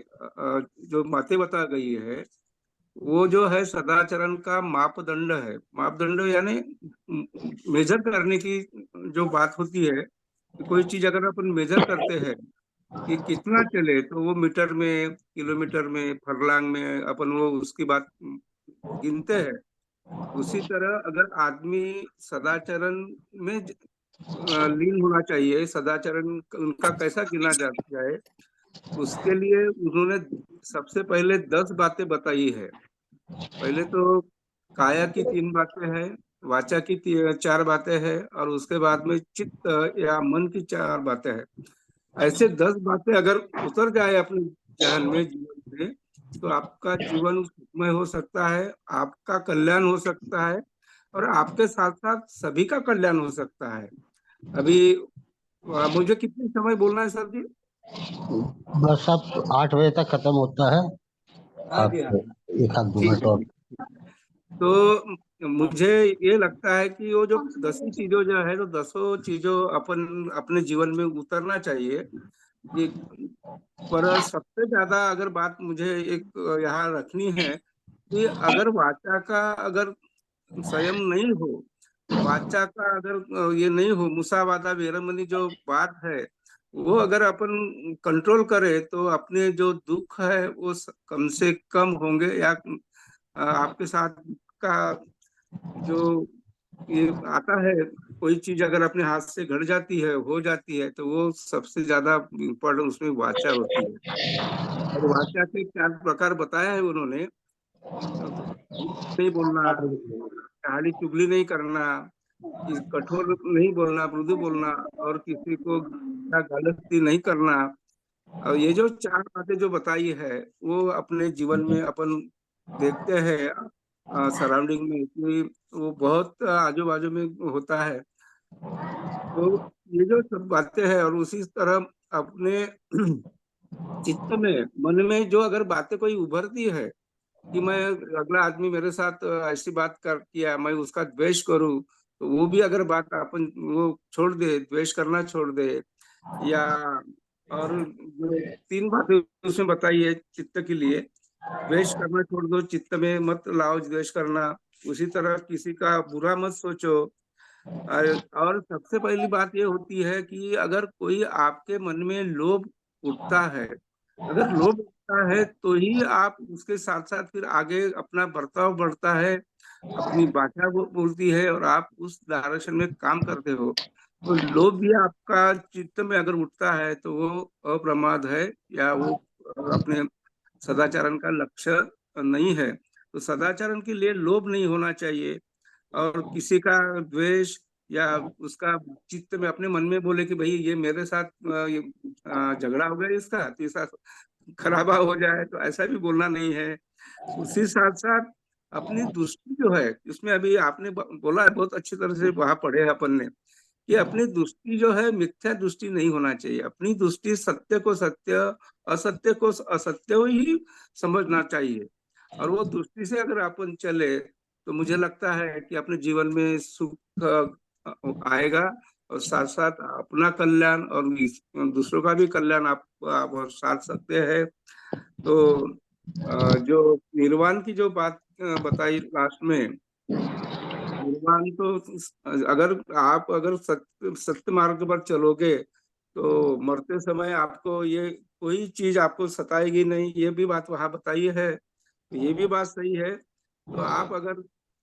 जो बातें बता गई है, वो जो है सदाचरण का मापदंड है। मापदंड यानी मेजर करने की जो बात होती है कि कोई चीज अगर अपन मेजर करते हैं कि कितना चले, तो वो मीटर में, किलोमीटर में, फरलांग में अपन वो उसकी बात गिनते हैं। उसी तरह अगर आदमी सदाचरण में लीन होना चाहिए, सदाचरण उनका कैसा गिना जाए, उसके लिए उन्होंने सबसे पहले 10 बातें बताई है। पहले तो काया की 3 बातें हैं, वाचा की 4 बातें हैं, और उसके बाद में चित्त या मन की 4 बातें हैं। ऐसे 10 बातें अगर उतर जाए अपने जहन में, जीवन में, तो आपका जीवन सुखमय हो सकता है, आपका कल्याण हो सकता है, और आपके साथ साथ सभी का कल्याण हो सकता है। अभी मुझे कितने समय बोलना है सर जी? बस अब 8 बजे तक खत्म होता है। हाँ आप जी, हाँ एक आध 2 ठीक मिनट है और। ठीक है। तो मुझे ये लगता है कि वो जो 10 चीजों जो है, तो 10 चीजों अपन अपने जीवन में उतरना चाहिए कि। पर सबसे ज्यादा अगर बात मुझे एक यहाँ रखनी है कि अगर वाचा का अगर संयम नहीं हो, वाचा का अगर ये नहीं हो, मुसावादा वेरमनी जो बात है, वो अगर अपन कंट्रोल करे तो अपने जो दुख है वो कम से कम होंगे, या आपके साथ का जो ये आता है, कोई चीज अगर अपने हाथ से घट जाती है, हो जाती है, तो वो सबसे ज्यादा इम्पोर्टेंट उसमें वाचा होती है। और वाचा के 4 प्रकार बताया है उन्होंने। नहीं बोलना, गाली चुगली नहीं करना, कठोर नहीं बोलना, मृदु बोलना, और किसी को गलती नहीं करना। और ये जो 4 बातें जो बताई है, वो अपने जीवन में अपन देखते हैं सराउंडिंग में कि वो बहुत आजू बाजू में होता है। तो ये जो सब बातें हैं, और उसी तरह अपने चित्त में, मन में जो अगर बातें कोई उभरती है कि मैं, अगला आदमी मेरे साथ ऐसी बात कर किया, मैं उसका द्वेष करूं, तो वो भी अगर बात अपन वो छोड़ दे, द्वेष करना छोड़ दे, या और जो 3 बातें उसमें बताई है चित्त के लिए, द्वेष करना छोड़ दो, चित्त में मत लाओ द्वेष करना। उसी तरह किसी का बुरा मत सोचो। और सबसे पहली बात ये होती है कि अगर कोई आपके मन में लोभ उठता है, अगर लोभ उठता है तो ही आप उसके साथ साथ फिर आगे अपना बर्ताव बढ़ता है, अपनी भाषा बोलती है, और आप उस डायरेक्शन में काम करते हो। तो लोभ भी आपका चित्त में अगर उठता है तो वो अप्रमाद है, या वो अपने सदाचरण का लक्ष्य नहीं है। तो सदाचरण के लिए लोभ नहीं होना चाहिए, और किसी का द्वेष, या उसका चित्त में अपने मन में बोले कि भाई ये मेरे साथ झगड़ा हो गया इसका, तो इसका खराबा हो जाए, तो ऐसा भी बोलना नहीं है। उसी साथ साथ अपनी दृष्टि जो है, इसमें अभी आपने बोला है बहुत अच्छी तरह से, वहां पढ़े हैं अपन ने, कि अपनी दृष्टि जो है मिथ्या दृष्टि नहीं होना चाहिए। अपनी दृष्टि सत्य को सत्य, असत्य को असत्य ही समझना चाहिए। और वो दृष्टि से अगर अपन चले तो मुझे लगता है कि अपने जीवन में सुख आएगा, और साथ साथ अपना कल्याण और दूसरों का भी कल्याण आप साध सकते हैं। तो जो निर्वाण की जो बात बताई लास्ट में, निर्वाण तो अगर आप अगर सत्य सत्य मार्ग पर चलोगे तो मरते समय आपको ये कोई चीज आपको सताएगी नहीं, ये भी बात वहां बताई है। ये भी बात सही है। तो आप अगर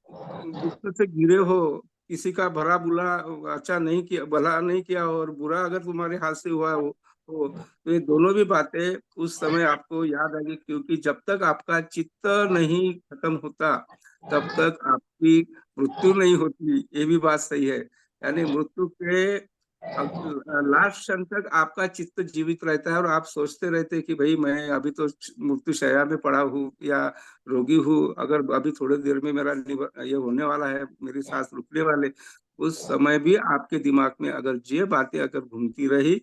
दुख से घिरे हो, किसी का भला बुरा अच्छा नहीं किया, भला नहीं किया, और बुरा अगर तुम्हारे हाथ से हुआ हो, तो ये दोनों भी बातें उस समय आपको याद आएगी, क्योंकि जब तक आपका चित्त नहीं खत्म होता तब तक आपकी मृत्यु नहीं होती। ये भी बात सही है। यानी मृत्यु के लास्ट क्षण तक आपका चित्त जीवित रहता है, और आप सोचते रहते हैं कि भाई मैं अभी तो मृत्यु शैया में पड़ा हूँ, या रोगी हूँ, अगर अभी थोड़ी देर में मेरा ये होने वाला है, मेरी सांस रुकने वाले, उस समय भी आपके दिमाग में अगर ये बातें अगर घूमती रही,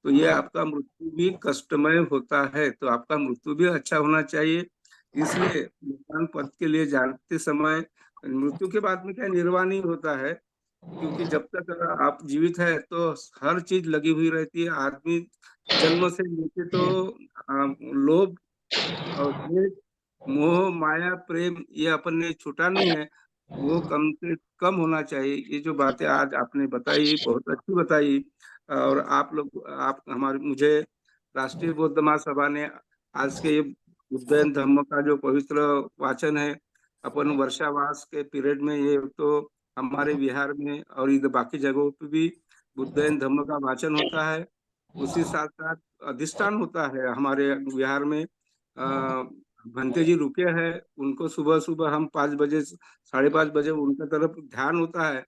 तो ये आपका मृत्यु भी कष्टमय होता है। तो आपका मृत्यु भी अच्छा होना चाहिए। इसलिए निर्वाण पद के लिए जाते समय, मृत्यु के बाद में क्या निर्वाण ही होता है, क्योंकि जब तक आप जीवित है तो हर चीज लगी हुई रहती है। आदमी जन्म से लेके तो लोभ और द्वेष, मोह माया प्रेम, ये अपन ने छूटा नहीं है, वो कम से कम होना चाहिए। ये जो बातें आज आपने बताई बहुत अच्छी बताई। और आप लोग, आप हमारे, मुझे राष्ट्रीय बौद्ध महासभा ने आज के ये उद्वयन धम्म का जो पवित्र वाचन है, अपन वर्षावास के पीरियड में, ये तो हमारे बिहार में और इधर बाकी जगहों पे भी उद्वयन धम्म का वाचन होता है। उसी साथ साथ अधिष्ठान होता है हमारे बिहार में। भंते जी रुके हैं, उनको सुबह सुबह हम 5 बजे, 5:30 बजे उनके तरफ ध्यान होता है,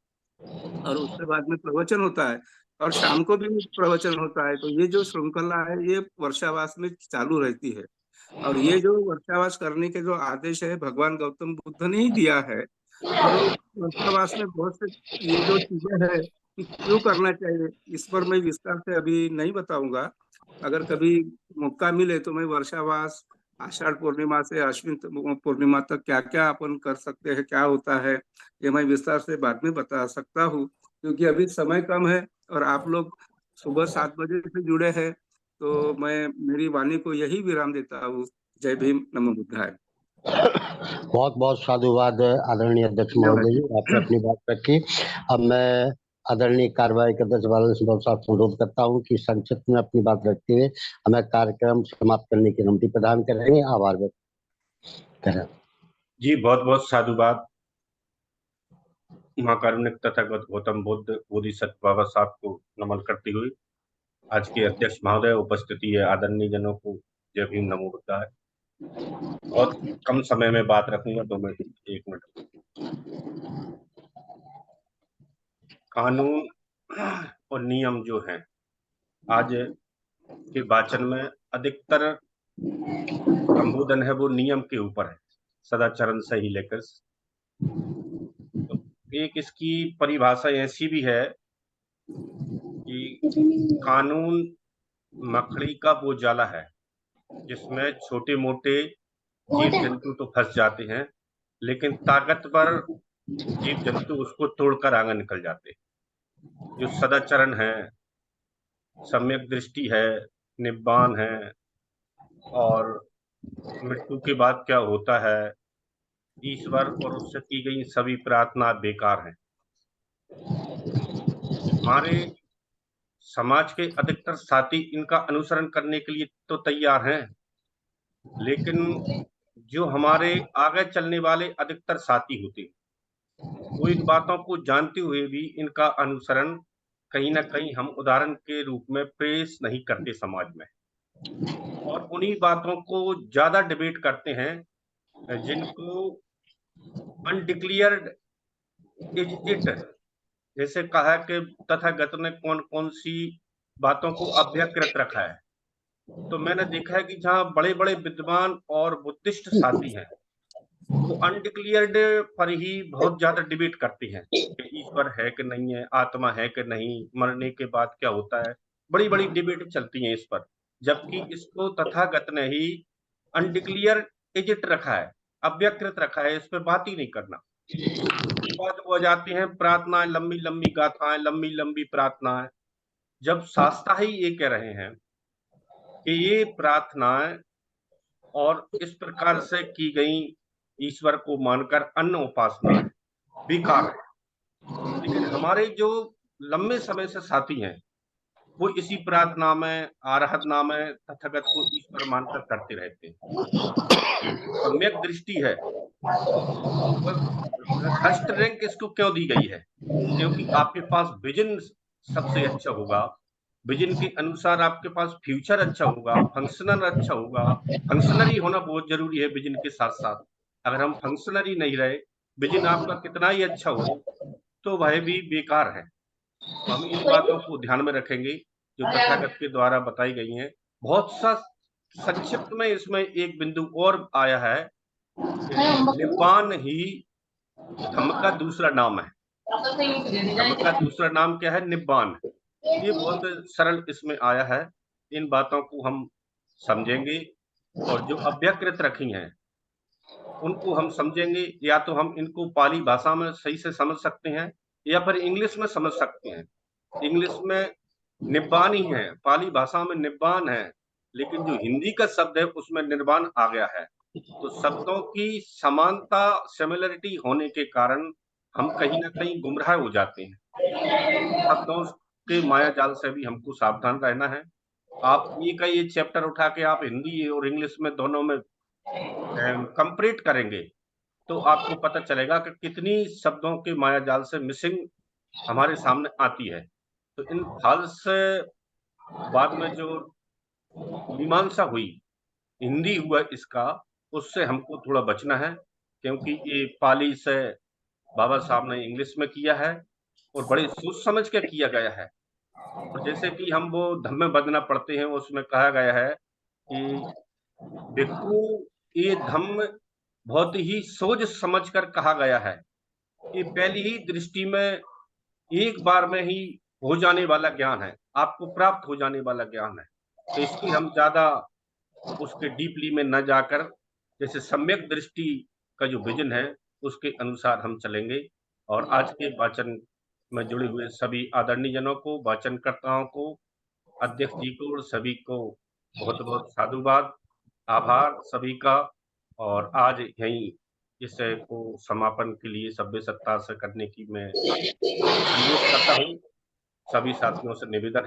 और उसके बाद में प्रवचन होता है, और शाम को भी प्रवचन होता है। तो ये जो श्रृंखला है ये वर्षावास में चालू रहती है। और ये जो वर्षावास करने के जो आदेश है भगवान गौतम बुद्ध ने ही दिया है। और वर्षावास में बहुत से ये जो चीजें है कि क्यों करना चाहिए, इस पर मैं विस्तार से अभी नहीं बताऊंगा। अगर कभी मौका मिले तो मैं वर्षावास, आषाढ़ पूर्णिमा से अश्विन पूर्णिमा तक क्या क्या अपन कर सकते हैं, क्या होता है, ये मैं विस्तार से बाद में बता सकता हूँ, क्योंकि अभी समय कम है। और आप लोग सुबह 7 बजे से जुड़े हैं, तो मैं मेरी वाणी को यही विराम देता हूँ। जय भीम, नमो बुद्धाय। बहुत बहुत साधुवाद आदरणीय अध्यक्ष महोदय जी, आपने अपनी बात रखी। अब मैं आदरणीय कार्यवाही के अध्यक्ष बालन बाबू साहब से अनुरोध करता हूँ कि संक्षिप्त में अपनी बात रखते हुए हमें कार्यक्रम समाप्त करने की अनुमति प्रदान करेंगे। आभार व्यक्त करें। जी, बहुत बहुत साधुवाद। महाकारुणिक तथागत गौतम बुद्ध बोधिसत्व बाबा साहब को नमन करते हुए आज के अध्यक्ष महोदय, उपस्थिति है आदरणीय जनों को जय भीम, नमो बुद्धाय। बहुत कम समय में बात रखूंगा, 2 मिनट 1 मिनट। कानून और नियम जो हैं, आज के वाचन में अधिकतर संबोधन है वो नियम के ऊपर है, सदाचरण से ही लेकर। तो एक इसकी परिभाषा ऐसी भी है कि कानून मकड़ी का वो जाला है जिसमें छोटे मोटे जीव जंतु तो फंस जाते हैं, लेकिन ताकतवर जीव जंतु उसको तोड़कर आगे निकल जाते हैं। जो सदाचरण है, सम्यक दृष्टि है, निब्बान है, और मृत्यु के बाद क्या होता है, ईश्वर और उससे की गई सभी प्रार्थना बेकार हैं। हमारे समाज के अधिकतर साथी इनका अनुसरण करने के लिए तो तैयार हैं, लेकिन जो हमारे आगे चलने वाले अधिकतर साथी होते हैं वो इन बातों को जानते हुए भी इनका अनुसरण कहीं ना कहीं हम उदाहरण के रूप में पेश नहीं करते समाज में, और उन्हीं बातों को ज्यादा डिबेट करते हैं जिनको अनडिक्लेयर्ड इज इट, जैसे कहा कि तथागत ने कौन कौन सी बातों को अभ्यकृत रखा है। तो मैंने देखा है कि जहाँ बड़े बड़े विद्वान और बुद्धिस्ट साथी हैं वो अनडिक्लेयर्ड पर ही बहुत ज्यादा डिबेट करते हैं कि ईश्वर है कि नहीं है, आत्मा है कि नहीं, मरने के बाद क्या होता है, बड़ी बड़ी डिबेट चलती हैं इस पर। जबकि इसको तथागत ने ही अनडिक्लेयर्ड इजिट रखा है, अव्यकृत रखा है, इस पर बात ही नहीं करना। बाद वो जाती हैं प्रार्थनाएं, लंबी लंबी गाथाएं, लंबी लंबी प्रार्थनाएं, जब शास्त्रा ही ये कह रहे हैं कि ये प्रार्थनाएं और इस प्रकार से की गई ईश्वर को मानकर अन्य उपासना बेकार है। लेकिन हमारे जो लंबे समय से साथी हैं वो इसी प्रार्थना में, आराधना में तथागत को ईश्वर मानकर करते रहते हैं। सम्यक दृष्टि है, फर्स्ट रैंक इसको क्यों दी गई है? क्योंकि आपके पास विजन सबसे अच्छा होगा, विजन के अनुसार आपके पास फ्यूचर अच्छा होगा, फंक्शनल अच्छा होगा। फंक्शनरी होना बहुत जरूरी है विजन के साथ साथ। अगर हम फंक्शनरी नहीं रहे, विजन आपका कितना ही अच्छा हो तो वह भी बेकार है। तो हम इन बातों को ध्यान में रखेंगे जो तथागत के द्वारा बताई गई हैं। बहुत सा संक्षिप्त में इसमें एक बिंदु और आया है, निब्बान ही धम्म का दूसरा नाम है। धम्म का दूसरा नाम क्या है? निब्बान। ये बहुत सरल इसमें आया है। इन बातों को हम समझेंगे और जो अव्यकृत रखी हैं उनको हम समझेंगे, या तो हम इनको पाली भाषा में सही से समझ सकते हैं या फिर इंग्लिश में समझ सकते हैं। इंग्लिश में निब्बान ही है, पाली भाषा में निब्बान है, लेकिन जो हिंदी का शब्द है उसमें निर्वाण आ गया है। तो शब्दों की समानता, सिमिलरिटी होने के कारण हम कहीं ना कहीं गुमराह हो जाते हैं। शब्दों के माया जाल से भी हमको सावधान रहना है। आप ये चैप्टर उठा के आप हिंदी और इंग्लिश में दोनों में कंपेयर करेंगे तो आपको पता चलेगा कि कितनी शब्दों के माया जाल से मिसिंग हमारे सामने आती है। तो इन फॉल्स बाद में जो मीमांसा हुई, हिंदी हुआ इसका, उससे हमको थोड़ा बचना है, क्योंकि ये पाली से बाबा साहब ने इंग्लिश में किया है और बड़े सोच समझ के किया गया है। और जैसे कि हम वो धम्म बदना पढ़ते हैं, उसमें कहा गया है कि भिक्खु ये धम्म बहुत ही सोच समझ कर कहा गया है। ये पहली ही दृष्टि में एक बार में ही हो जाने वाला ज्ञान है, आपको प्राप्त हो जाने वाला ज्ञान है। तो इसकी हम ज्यादा उसके डीपली में न जाकर, जैसे सम्यक दृष्टि का जो विजन है उसके अनुसार हम चलेंगे। और आज के वाचन में जुड़े हुए सभी आदरणीय जनों को, वाचनकर्ताओं को, अध्यक्ष जी को और सभी को बहुत बहुत साधुवाद, आभार सभी का। और आज यहीं इस को समापन के लिए सभ्य सत्ता से करने की मैं अनुरोध करता हूँ। सभी साथियों से निवेदन